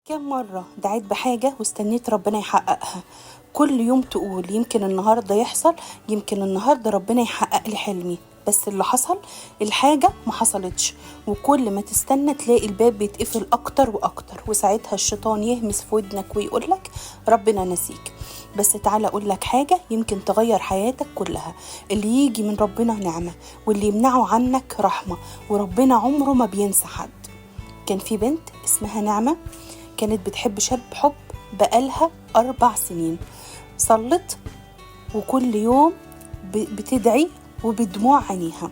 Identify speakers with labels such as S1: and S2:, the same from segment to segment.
S1: كم مرة دعيت بحاجة واستنيت ربنا يحققها؟ كل يوم تقول يمكن النهاردة يحصل، يمكن النهاردة ربنا يحقق لي حلمي. بس اللي حصل الحاجة ما حصلتش، وكل ما تستنى تلاقي الباب بيتقفل أكتر وأكتر، وساعتها الشيطان يهمس في ودنك ويقولك ربنا نسيك. بس تعالى أقولك حاجة يمكن تغير حياتك كلها. اللي يجي من ربنا نعمة، واللي يمنعه عنك رحمة، وربنا عمره ما بينسى حد. كان في بنت اسمها نعمة، كانت بتحب شاب حب بقالها 4 سنين. صلت وكل يوم بتدعي وبدموع عينيها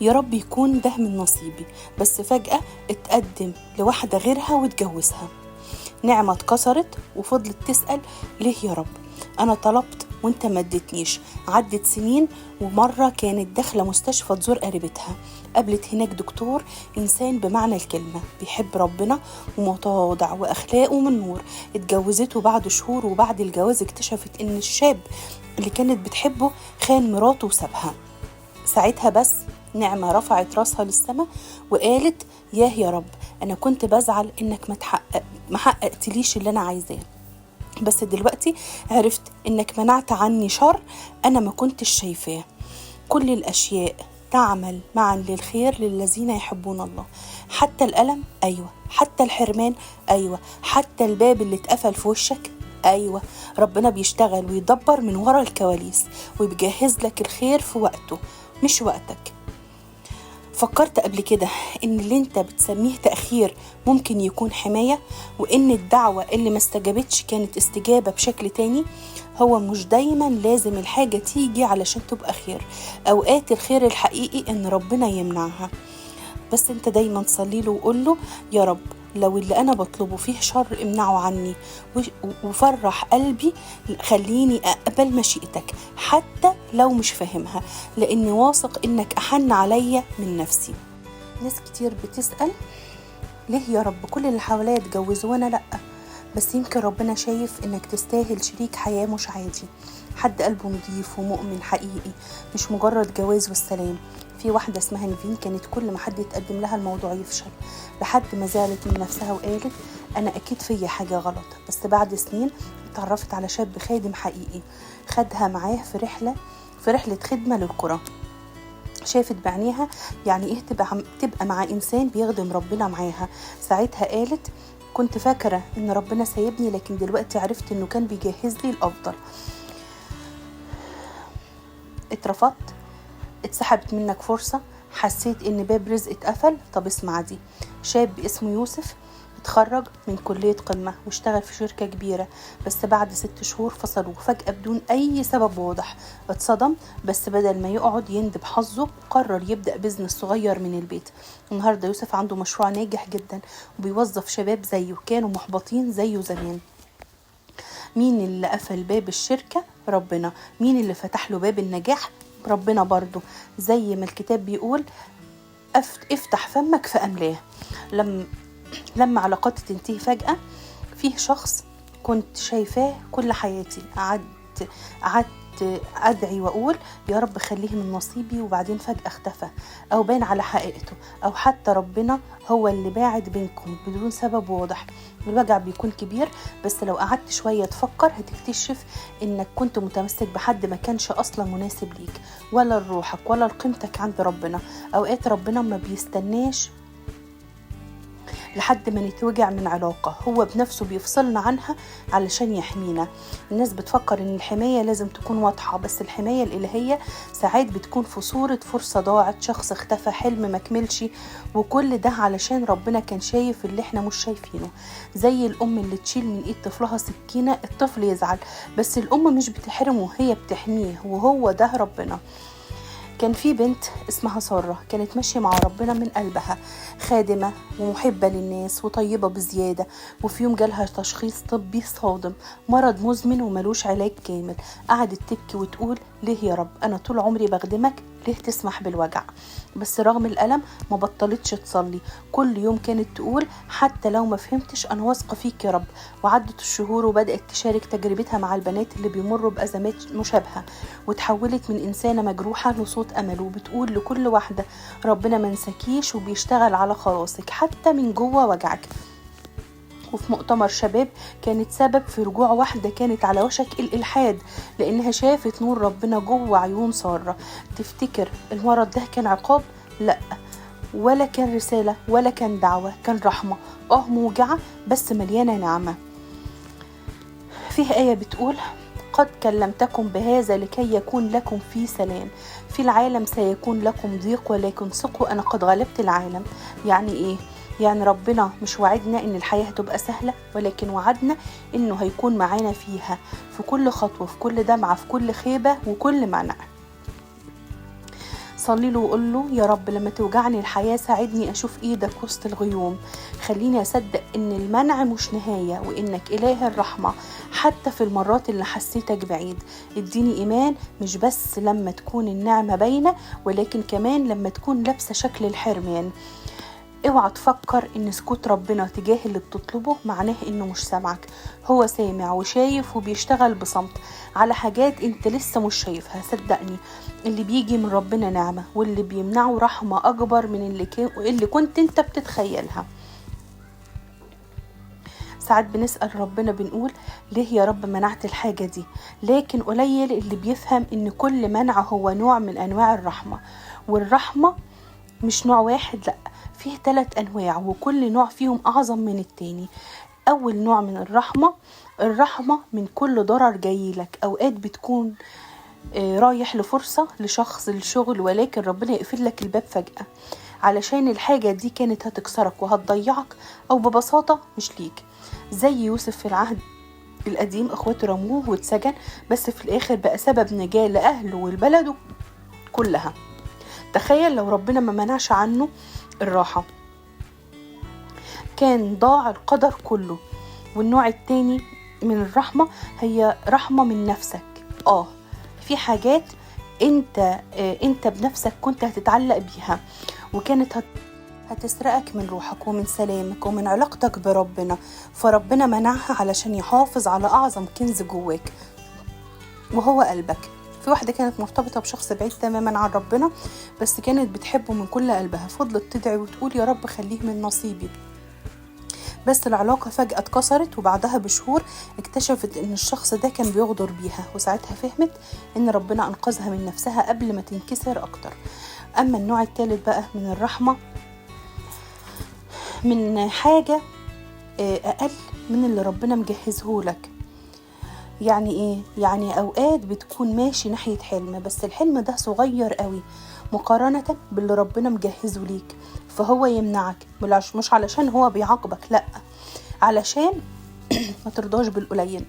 S1: يا رب يكون ده من نصيبي. بس فجأة اتقدم لواحدة غيرها واتجوزها. نعمة اتكسرت وفضلت تسأل ليه يا رب أنا طلبت وانت ما اديتنيش. عدت سنين، ومرة كانت داخلة مستشفى تزور قريبتها، قابلت هناك دكتور إنسان بمعنى الكلمة، بيحب ربنا ومتواضع وأخلاقه من نور. اتجوزته بعد شهور، وبعد الجواز اكتشفت إن الشاب اللي كانت بتحبه خان مراته وسابها. ساعتها بس نعمة رفعت راسها للسماء وقالت يا رب أنا كنت بزعل إنك ما حققتليش اللي أنا عايزاه، بس دلوقتي عرفت إنك منعت عني شر أنا ما كنتش شايفاه. كل الأشياء تعمل معا للخير للذين يحبون الله. حتى الألم، أيوة. حتى الحرمان، أيوة. حتى الباب اللي اتقفل في وشك، أيوة. ربنا بيشتغل ويدبر من ورا الكواليس، وبيجهز لك الخير في وقته مش وقتك. فكرت قبل كده إن اللي انت بتسميه تأخير ممكن يكون حماية، وإن الدعوة اللي ما استجابتش كانت استجابة بشكل تاني؟ هو مش دايما لازم الحاجة تيجي علشان تبقى خير. أوقات الخير الحقيقي إن ربنا يمنعها. بس انت دايما صليله وقوله يا رب لو اللي أنا بطلبه فيه شر امنعه عني، وفرح قلبي، خليني أقبل مشيئتك حتى لو مش فاهمها، لأني واثق إنك أحن عليا من نفسي. ناس كتير بتسأل ليه يا رب كل اللي حواليا اتجوزوا وأنا لأ؟ بس يمكن ربنا شايف إنك تستاهل شريك حياة مش عادي، حد قلبه نضيف ومؤمن حقيقي، مش مجرد جواز والسلام. في واحدة اسمها نيفين كانت كل ما حد يتقدم لها الموضوع يفشل، لحد ما زعلت من نفسها وقالت أنا أكيد فيا حاجة غلط. بس بعد سنين اتعرفت على شاب خادم حقيقي، خدها معاه في رحلة خدمة للقرى. شافت بعينيها يعني ايه تبقى مع إنسان بيخدم ربنا معاها. ساعتها قالت كنت فاكرة إن ربنا سايبني، لكن دلوقتي عرفت إنه كان بيجهز لي الأفضل. اترفضت، اتسحبت منك فرصة، حسيت إن باب رزق اتقفل. طب اسمع دي، شاب اسمه يوسف اتخرج من كلية قمة واشتغل في شركة كبيرة، بس بعد 6 شهور فصلوه فجأة بدون أي سبب واضح. اتصدم، بس بدل ما يقعد يندب حظه قرر يبدأ بيزنس صغير من البيت. النهاردة يوسف عنده مشروع ناجح جدا، وبيوظف شباب زيه كانوا محبطين زيه زمان. مين اللي قفل باب الشركة؟ ربنا. مين اللي فتح له باب النجاح؟ ربنا برضو. زي ما الكتاب بيقول افتح فمك فأملاه. لما علاقاتي تنتهي فجأة، فيه شخص كنت شايفاه كل حياتي، قعدت أدعي وأقول يا رب خليه من نصيبي، وبعدين فجأة اختفى أو بان على حقيقته، أو حتى ربنا هو اللي باعد بينكم بدون سبب واضح. الوجع بيكون كبير، بس لو قعدت شوية تفكر هتكتشف إنك كنت متمسك بحد ما كانش أصلا مناسب ليك ولا لروحك ولا لقيمتك عند ربنا. أوقات ربنا ما بيستناش لحد ما نتوجع من علاقة، هو بنفسه بيفصلنا عنها علشان يحمينا. الناس بتفكر ان الحماية لازم تكون واضحة، بس الحماية الإلهية ساعات بتكون في صورة فرصة ضاعت، شخص اختفى، حلم مكملش، وكل ده علشان ربنا كان شايف اللي احنا مش شايفينه. زي الأم اللي تشيل من ايد طفلها سكينة، الطفل يزعل بس الأم مش بتحرمه، هي بتحميه، وهو ده ربنا. كان في بنت اسمها سارة كانت ماشية مع ربنا من قلبها، خادمة ومحبة للناس وطيبة بزيادة. وفي يوم جالها تشخيص طبي صادم، مرض مزمن وملوش علاج كامل. قعدت تبكي وتقول ليه يا رب أنا طول عمري بخدمك، ليه تسمح بالوجع؟ بس رغم الألم ما بطلتش تصلي. كل يوم كانت تقول حتى لو ما فهمتش أنا واثقة فيك يا رب. وعدت الشهور وبدأت تشارك تجربتها مع البنات اللي بيمروا بأزمات مشابهة، وتحولت من إنسانة مجروحة لصوت أمل، وبتقول لكل واحدة ربنا منسكيش وبيشتغل على خلاصك حتى من جوه وجعك. وفي مؤتمر شباب كانت سبب في رجوع واحدة كانت على وشك الإلحاد لأنها شافت نور ربنا جوه عيون سارة. تفتكر المرض ده كان عقاب؟ لأ، ولا كان رسالة ولا كان دعوة، كان رحمة موجعة بس مليانة نعمة. فيه آية بتقول: قد كلمتكم بهذا لكي يكون لكم في سلام، في العالم سيكون لكم ضيق ولكن ثقوا أنا قد غلبت العالم. يعني إيه؟ يعني ربنا مش وعدنا إن الحياة هتبقى سهلة، ولكن وعدنا إنه هيكون معانا فيها، في كل خطوة، في كل دمعة، في كل خيبة وكل منع. صلي له وقول له: يا رب لما توجعني الحياة ساعدني أشوف إيدك وسط الغيوم، خليني أصدق إن المنع مش نهاية وإنك إله الرحمة حتى في المرات اللي حسيتك بعيد. اديني إيمان مش بس لما تكون النعمة باينة، ولكن كمان لما تكون لابسة شكل الحرمان. اوعى تفكر ان سكوت ربنا تجاه اللي بتطلبه معناه انه مش سامعك، هو سامع وشايف وبيشتغل بصمت على حاجات انت لسه مش شايفها. صدقني اللي بيجي من ربنا نعمة، واللي بيمنعه رحمة اكبر من اللي كنت انت بتتخيلها. ساعات بنسأل ربنا بنقول: ليه يا رب منعت الحاجة دي؟ لكن قليل اللي بيفهم ان كل منع هو نوع من انواع الرحمة، والرحمة مش نوع واحد، لأ، فيه 3 أنواع وكل نوع فيهم أعظم من التاني. أول نوع من الرحمة من كل ضرر جايلك. أوقات بتكون رايح لفرصة لشخص للشغل، ولكن ربنا يقفل لك الباب فجأة علشان الحاجة دي كانت هتكسرك وهتضيعك، أو ببساطة مش ليك. زي يوسف في العهد القديم، اخواته رموه واتسجن، بس في الآخر بقى سبب نجاة لأهله والبلد كلها. تخيل لو ربنا ما منعش عنه الراحة، كان ضاع القدر كله. والنوع التاني من الرحمة هي رحمة من نفسك. في حاجات انت بنفسك كنت هتتعلق بيها، وكانت هتسرقك من روحك ومن سلامك ومن علاقتك بربنا، فربنا منعها علشان يحافظ على أعظم كنز جواك وهو قلبك. في واحدة كانت مرتبطة بشخص بعيد تماما عن ربنا، بس كانت بتحبه من كل قلبها، فضلت تدعي وتقول: يا رب خليه من نصيبي. بس العلاقة فجأة اتكسرت، وبعدها بشهور اكتشفت ان الشخص ده كان بيغدر بيها، وساعتها فهمت ان ربنا انقذها من نفسها قبل ما تنكسر اكتر. اما النوع الثالث بقى من الرحمة، من حاجة اقل من اللي ربنا مجهزهولك. يعني ايه؟ يعني اوقات بتكون ماشي ناحية حلم، بس الحلم ده صغير قوي مقارنة باللي ربنا مجهزه ليك، فهو يمنعك. مش علشان هو بيعاقبك، لا، علشان ما ترضاش بالقليل،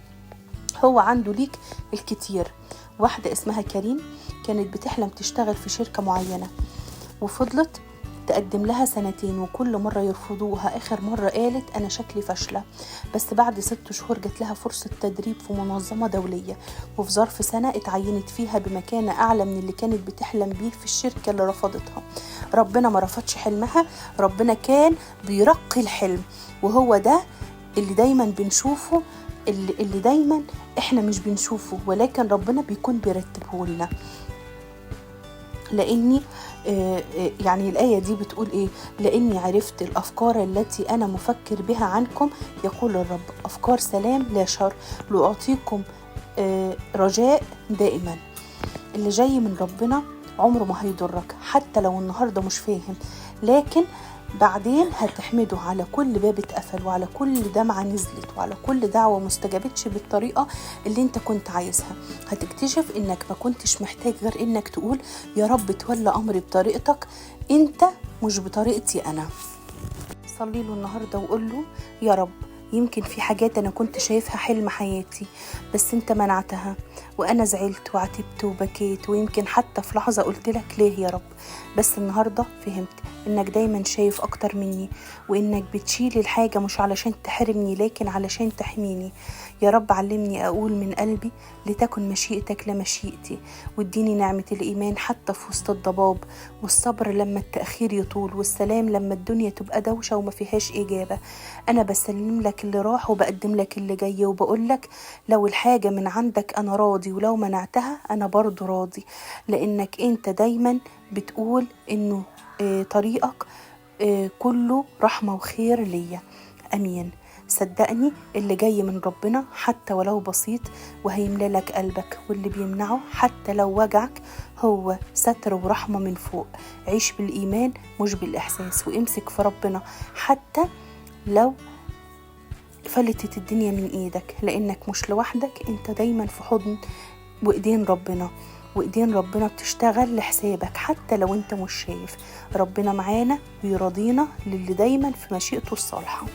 S1: هو عنده ليك الكتير. واحدة اسمها كريم كانت بتحلم تشتغل في شركة معينة، وفضلت تقدم لها 2 وكل مرة يرفضوها. آخر مرة قالت: أنا شكلي فاشلة. بس بعد 6 شهور جات لها فرصة تدريب في منظمة دولية، وفي ظرف سنة اتعينت فيها بمكانة أعلى من اللي كانت بتحلم بيه في الشركة اللي رفضتها. ربنا ما رفضش حلمها، ربنا كان بيرقي الحلم، وهو ده اللي دايما بنشوفه، اللي دايما احنا مش بنشوفه، ولكن ربنا بيكون بيرتبه لنا. لأني يعني الآية دي بتقول إيه؟ لأني عرفت الأفكار التي أنا مفكر بها عنكم، يقول الرب، أفكار سلام لا شر، لأعطيكم رجاء دائما. اللي جاي من ربنا عمره ما هيضرك، حتى لو النهاردة مش فاهم، لكن بعدين هتحمده على كل باب اتقفل، وعلى كل دمعة نزلت، وعلى كل دعوة مستجابتش بالطريقة اللي انت كنت عايزها. هتكتشف انك ما كنتش محتاج غير انك تقول: يا رب تولى امري بطريقتك انت مش بطريقتي انا. صلي له النهاردة وقول له: يا رب، يمكن في حاجات أنا كنت شايفها حلم حياتي بس أنت منعتها، وأنا زعلت وعتبت وبكيت، ويمكن حتى في لحظة قلت لك ليه يا رب، بس النهاردة فهمت إنك دايما شايف أكتر مني، وإنك بتشيل الحاجة مش علشان تحرمني لكن علشان تحميني. يا رب علمني أقول من قلبي: لتكن مشيئتك لمشيئتي، واديني نعمة الإيمان حتى في وسط الضباب، والصبر لما التأخير يطول، والسلام لما الدنيا تبقى دوشة وما فيهاش إجابة. أنا بسلم لك اللي راح وبقدم لك اللي جاي، وبقول لك: لو الحاجة من عندك أنا راضي، ولو منعتها أنا برضو راضي، لأنك أنت دايما بتقول إنه طريقك كله رحمة وخير ليا. أمين. صدقني اللي جاي من ربنا حتى ولو بسيط وهيملى لك قلبك، واللي بيمنعه حتى لو وجعك هو ستر ورحمة من فوق. عيش بالإيمان مش بالإحساس، وامسك في ربنا حتى لو فلتت الدنيا من ايدك، لانك مش لوحدك، انت دايما في حضن وايدين ربنا، وايدين ربنا بتشتغل لحسابك حتى لو انت مش شايف. ربنا معانا ويرضينا للي دايما في مشيئته الصالحة.